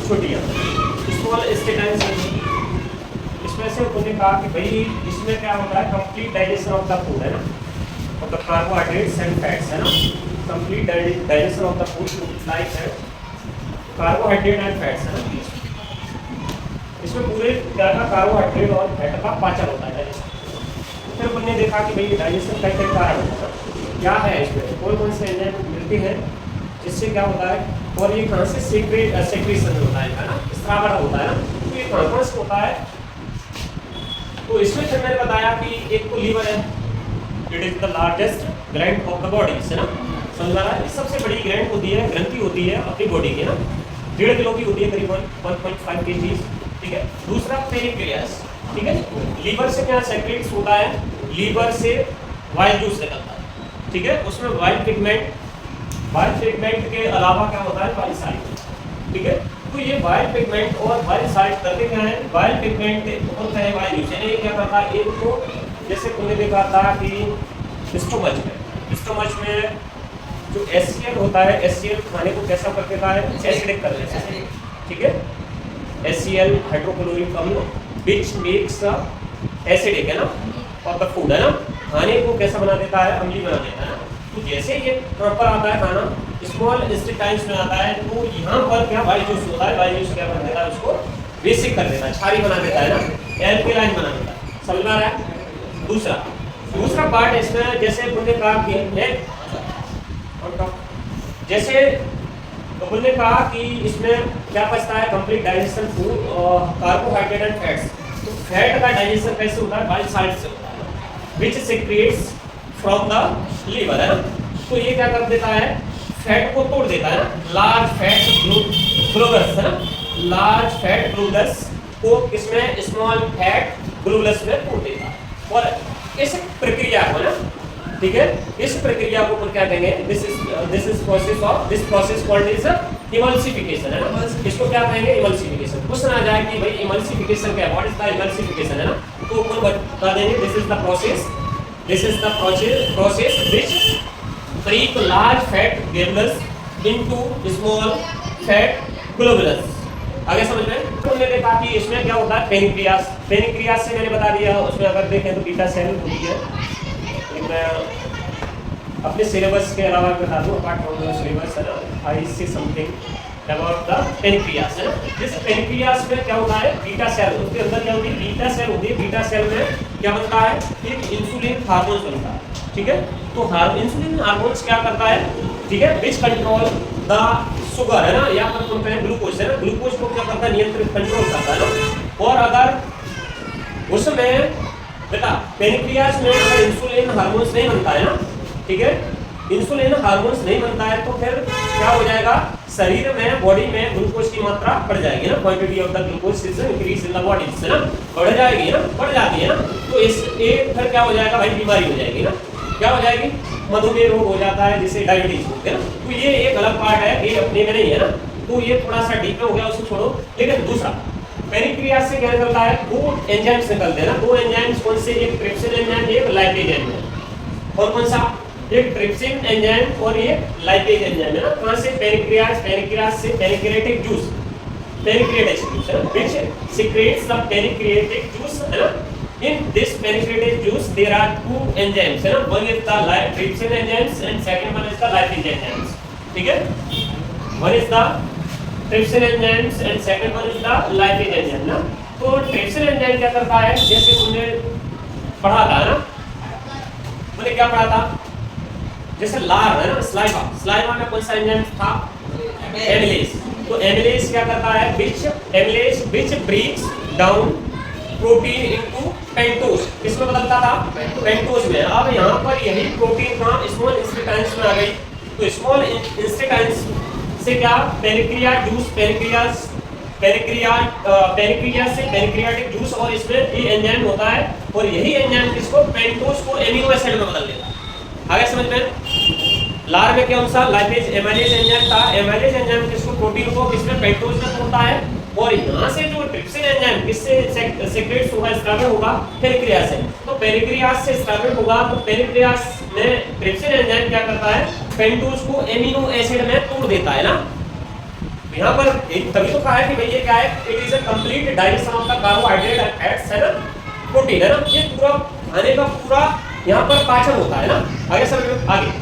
छोटी स्मॉल स्टेटाइन। इसमें से उन्होंने कहा कि भाई इसमें क्या होता है, complete digestion of the food है ना, of the carbohydrates and fats है ना, complete digestion of the food like है कार्बोहाइड्रेट एंड फैट्स है ना। इसमें पूरे क्या का कार्बोहाइड्रेट और फैट का पाचन होता है। फिर उन्होंने देखा कि भाई डाइजेशन का क्या कारण होता है, क्या है इसमें कौन कौन से एंजाइम मिलती है जिससे क्या होता है, और ये कहाँ से सेक्रेशन होता है ना, स्रावण होता है ना, तो ये कहाँ से होता है। तो इसमें फिर मैंने बताया कि एक तो लीवर है, it is the largest gland of the body है ना, समझ रहा है, सबसे बड़ी ग्लैंड होती है, ग्रंथि होती है अपनी बॉडी की ना, 1.5 किलो की होती है, करीबन 1.5 kg, ठीक है। दूसरा पेनक्रियास, ठीक है, लीवर से क्या सेक्रेट्स होता है, लीवर से वाइल जूस निकलता है, ठीक है, उसमें वाइल पिगमेंट के अलावा क्या होता है, वाइल साइड, ठीक है। तो ये वाइल पिगमेंट और वाइल साइड करते क्या है, वाइल पिगमेंट होता है वाइल जूस, यानी क्या करता है, एक तो जैसे तुमने देखा था कि स्टोमच में जो HCl होता है, HCl खाने को कैसा कर देता है, एसिडिक कर देता है, ठीक है, HCl हाइड्रोक्लोरिक अम्ल विच मेक्स एसिडिक है ना, और द फूड है ना, खाने को कैसा बना देता है, अम्लीय बना देता है ना। तो जैसे ये कहाँ पर आता है खाना, स्मॉल इंटेस्टाइन्स में आता है, तो यहाँ पर क्या वाइल जूस होता है, वाइल जूस क्या बना देता है, उसको बेसिक कर देता है, क्षारीय बना देता है ना, एल्कलाइन बना देता है, समझ में आ रहा है। दूसरा पार्ट इसमें जैसे उन्होंने कहा कि जैसे उन्होंने कहा कि इसमें क्या बचता है, complete digestion food carbohydrate and fats. तो फैट का डाइजेशन कैसे होता है, बाइल साइड से होता है, विच सेक्रेट्स फ्रॉम द लीवर है ना। तो ये क्या कर देता है, फैट को तोड़ देता है ना, लार्ज फैट ग्लोबुलस है ना, लार्ज फैट ग्लोबुलस को किसमें, स्मॉल फैट ग्लोबुलस में तोड़ देता है। और इस प्रक्रिया को ना, ठीक है, इस प्रक्रिया को क्या कहेंगे, this process called is emulsification है ना। इसको क्या कहेंगे, इमल्सिफिकेशन। क्वेश्चन आ जाए कि भाई इमल्सिफिकेशन क्या है, व्हाट इज द इमल्सिफिकेशन है ना, तो ऊपर बता देंगे this is the process which break large fat globules into small fat globules। आगे समझ में हमने देखा कि इसमें क्या होता है, पेनक्रियास से मैंने बता दिया, उसमें अगर देखें तो बीटा सेल होती है। मैं अपने सिलेबस के अलावा बता दूं, अपार्ट फ्रॉम द सिलेबस है ना, I see something about the pancreas है। जिस पेनक्रियास में क्या होता है, बीटा सेल, उसके अंदर क्या होती है, बीटा सेल होती है। बीटा सेल में क्या बनता है, एक इंसुलिन हार्मोन बनता है, ठीक है। तो इंसुलिन हार्मोन्स क्या करता है, ठीक है, विच कंट्रोल द शुगर है ना, या पर बोलते हैं ग्लूकोज है ना, ग्लूकोज को क्या करता है, नियंत्रित कंट्रोल करता है ना। और अगर उसमें बेटा पेनक्रियास में अगर इंसुलिन हार्मोन्स नहीं बनता है ना, ठीक है, इंसुलिन हार्मोन्स नहीं बनता है, तो फिर क्या हो जाएगा, शरीर में, बॉडी में ग्लूकोज की मात्रा बढ़ जाएगी ना, quantity of the glucose is increase in the body है ना, बढ़ जाएगी ना, बढ़ जाती है ना। तो इस एक फिर क्या हो जाएगा भाई, बीमारी हो जाएगी ना, क्या हो जाएगी, मधुमेह रोग हो जाता है, जिसे डायबिटीज होती है ना। तो ये एक अलग पार्ट है, ये अपने में नहीं है ना, तो ये थोड़ा सा डीप में हो गया, उसको छोड़ो। लेकिन दूसरा पेनक्रियास से क्या निकलता है, 2 एंजाइम्स निकलते हैं ना, 2 एंजाइम्स कौन से, एक ट्रिप्सिन एंजाइम, एक लाइपेज एंजाइम। और कौन सा, एक ट्रिप्सिन एंजाइम और एक लाइपेज एंजाइम है ना। कहां से, पेनक्रियास से पेनक्रियाटिक जूस, पेनक्रियाटिक जूस है, which secrets the pancreatic juice है ना। In this pancreatic juice there are 2 enzymes है ना, one is the trypsin enzymes and second one is the lipase enzymes, ठीक है। one is the trypsin enzymes and second one is the lipase enzyme ना। तो trypsin enzyme क्या करता है, जैसे तुमने पढ़ा था ना, मैंने क्या पढ़ा था, जैसे लार है ना, स्लाइवा में कौन सा एंजाइम था, एमिलेज। तो एमिलेज क्या करता है, which breaks down protein into pentose, किसमें बदलता था, पेंटोज में। अब यहाँ पर यही प्रोटीन का स्मॉल इंस्टेटाइन्स में आ गई, तो स्मॉल इंस्टेटाइन्स से क्या, पेनक्रियाटिक से पेनक्रियाटिक जूस, और इसमें ये एंजाइम होता है, और यही एंजाइम किसको, पेंटोज को एमिनो एसिड में बदल देता है। आगे समझ में, लार में कौन सा, लाइपेज एमाइलेज एंजाइम था, एमाइलेज एंजाइम किसको, प्रोटीन को किसमें, पेंटोज में तोड़ता है। और यहाँ से जो ट्रिप्सिन एंजाइम किससे सेक्रेट्स होगा, स्रावित होगा, पेनक्रियास से। तो पेनक्रियास से स्रावित होगा, तो पेनक्रियास में ट्रिप्सिन एंजाइम क्या करता है, पेंटोज को एमिनो एसिड में तोड़ देता है ना, यहाँ पर एक तभी तो कहा है कि भाई ये क्या है, it is a complete digestion of the carbohydrate and fats and protein, है ना। ये पूरा खाने का पूरा यहाँ पर पाचन होता है ना। आगे समझ में, आगे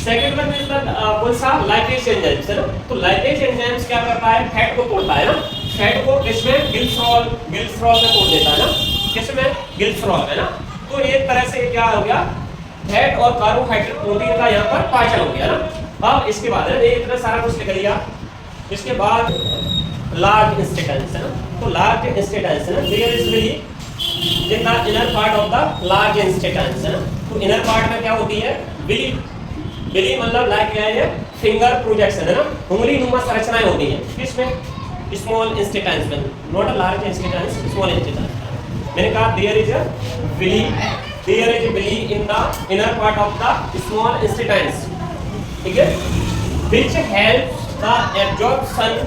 सेकंड वन इज द कौन सा, लाइपेज एंजाइम्स, है ना। तो लाइपेज एंजाइम्स क्या करता है, फैट को तोड़ता है ना। फैट को किसमें, गिल्सरॉल में तोड़ देता है ना, किसमें, गिल्सरॉल में ना। तो एक तरह से क्या हो गया, फैट और कार्बोहाइड्रेट प्रोटीन का यहाँ पर पाचन हो गया ना। अब इसके बाद है ये इतना सारा कुछ लिख लिया, इसके बाद लार्ज इंस्टेटेंस, है ना। तो लार्ज इंस्टेटेंस, है ना, there is villi in the inner part of the large intestines, है ना। तो इनर पार्ट में क्या होती है, विली, विली मतलब लाइक क्या है, फिंगर प्रोजेक्शन, है ना, उंगली नुमा संरचनाएं होती हैं किसमें, स्मॉल इंस्टेटेंस में, not a large instance, small instance. मैंने कहा there is a will, there is a belly in the inner part of the small intestines, ठीक है, which helps the absorption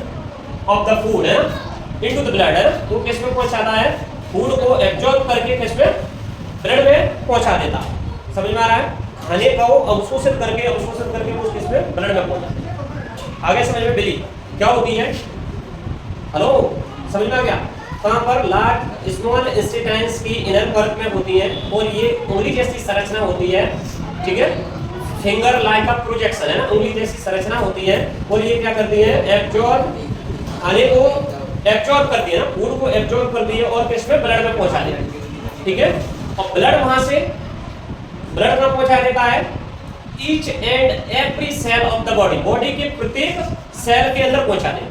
of the food, है into the blood, है। वो किस में पहुंचाता है, फूड को एब्जॉर्ब करके किस में, ब्लड में पहुंचा देता है। समझ में आ रहा है, खाने को अवशोषित करके वो किस में, ब्लड में पहुंचा देता है। आगे समझ में, बिली क्या होती है, हेलो समझ में आ गया। कहाँ पर, लार्ज स्मॉल इंस्टेटेंस की इनर परत में होती है और ये उंगली जैसी संरचना होती है, ठीक है, फिंगर लाइक अ प्रोजेक्शन, है ना, उंगली जैसी संरचना होती है और ये क्या करती है, एब्जॉर्ब, खाने को एब्जॉर्ब करती है ना, फूड को एब्जॉर्ब करती है और किस में, ब्लड में पहुंचा देती है, ठीक है। और ब्लड वहां से, ब्लड में पहुंचा देता है each and every cell of the body, body के प्रत्येक सेल के अंदर पहुंचा दे।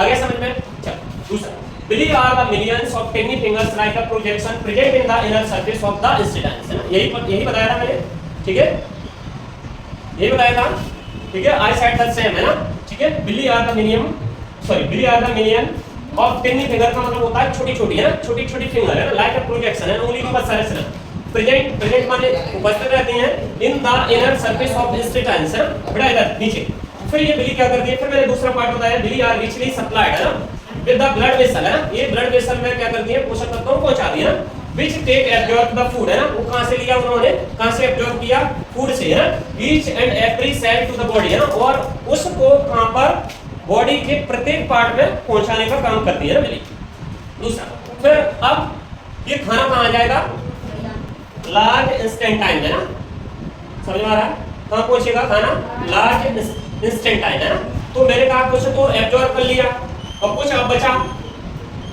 आगे समझ में, चलो दूसरा, Villi are the millions of tiny fingers like a projection present in the inner surface of the intestines, है ना। यही बताया था मैंने, ठीक है, यही बताया था, ठीक है। I said the same, है ना, ठीक है। Villi are the million of tiny finger का मतलब होता है छोटी छोटी, है ना, छोटी छोटी फिंगर, है ना, like a projection, है ना, उंगली की संरचना। प्रेजेंट माने उपस्थित रहती हैं in the inner surface of intestines, है ना, बड़ा इधर नीचे। फिर ये बिली क्या करती है, फिर मैंने दूसरा पार्ट बताया, बिली आर रिचली सप्लाइड, है ना, विद द ब्लड वेसल, है ना। ये ब्लड वेसल में क्या करती है, पोषक तत्वों को पहुंचा दिया ना, which take absorb the food, है ना। वो कहां से लिया उन्होंने, कहां से एब्जॉर्ब किया, फूड से, है ना। Each and every cell to the body, है ना, और उसको कहां पर, बॉडी के प्रत्येक पार्ट में पहुंचाने का काम करती है ना बिली। दूसरा, फिर अब ये खाना कहां जाएगा, लार्ज इंस्टेंटाइन, है ना, समझ में आ रहा है, कहां पहुंचेगा खाना, लार्ज इंस्टेंटाइन, है ना। तो मैंने कहा कुछ तो एब्जॉर्ब कर लिया और कुछ अब बचा,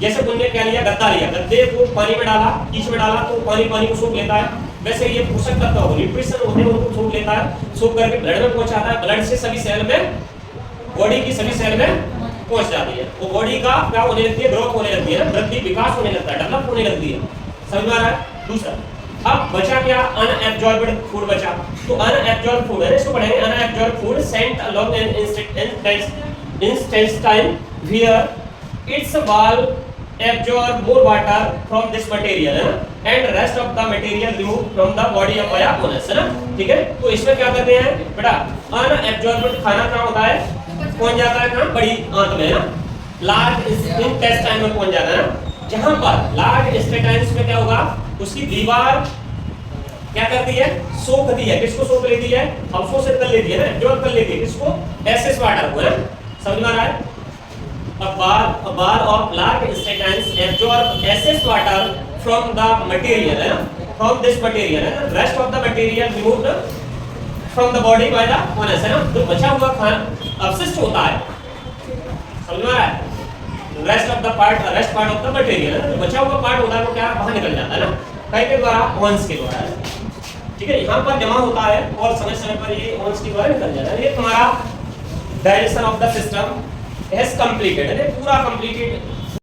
जैसे तुमने क्या लिया, गद्दा लिया, गद्दे को पानी में डाला, कीच में डाला तो पानी को सोख लेता है, वैसे ये पोषक तत्व हो, न्यूट्रिशन होते हैं उनको सोख लेता है, सोख करके ब्लड में पहुंचाता है, ब्लड से सभी सेल में, बॉडी की सभी सेल में पहुंच जाती है। वो बॉडी का क्या होने लगती है, ग्रोथ होने लगती है ना, वृद्धि विकास होने लगता है, डेवलप होने लगती है। समझ में आ रहा है। दूसरा, अब बचा क्या, अनएब्जॉर्ब्ड फूड बचा। तो अनएब्जॉर्ब्ड फूड है, इसको पढ़ेंगे, unabsorbed food sent along intestine where its wall absorb more water from this material, है ना, and rest of the material removed from the body of via anus, है ना, ठीक है। तो इसमें क्या करते हैं बेटा, अनएब्जॉर्ब्ड खाना कहाँ होता है, पहुंच जाता है कहाँ, बड़ी आंत में, ना, लार्ज इंटेस्टाइन में पहुंच जाता है ना। जहां पर लार्ज इंटेस्टाइन में क्या होगा, उसकी दीवार क्या करती है, सोखती है, किसको सोख लेती है, अवशोषित कर लेती है ना, एब्जॉर्ब कर लेती है, किसको, एसेस वाटर को, है, समझ में आ रहा है। A bar of large intestines absorb excess water from the material, है ना, from this material, है ना, rest of the material removed from the body by the anus, है ना। तो बचा हुआ खाना अवशिष्ट होता है, समझ में आ रहा है, rest of the part of the material, है ना, तो बचा हुआ पार्ट होता है वो क्या बाहर निकल जाता है ना, कई के द्वारा, अंश के द्वारा, ठीक है, यहाँ पर जमा होता है और समय समय पर ये अंश के द्वारा निकल जाता है। ये तुम्हारा digestion of the system has completed, है, पूरा कंप्लीटेड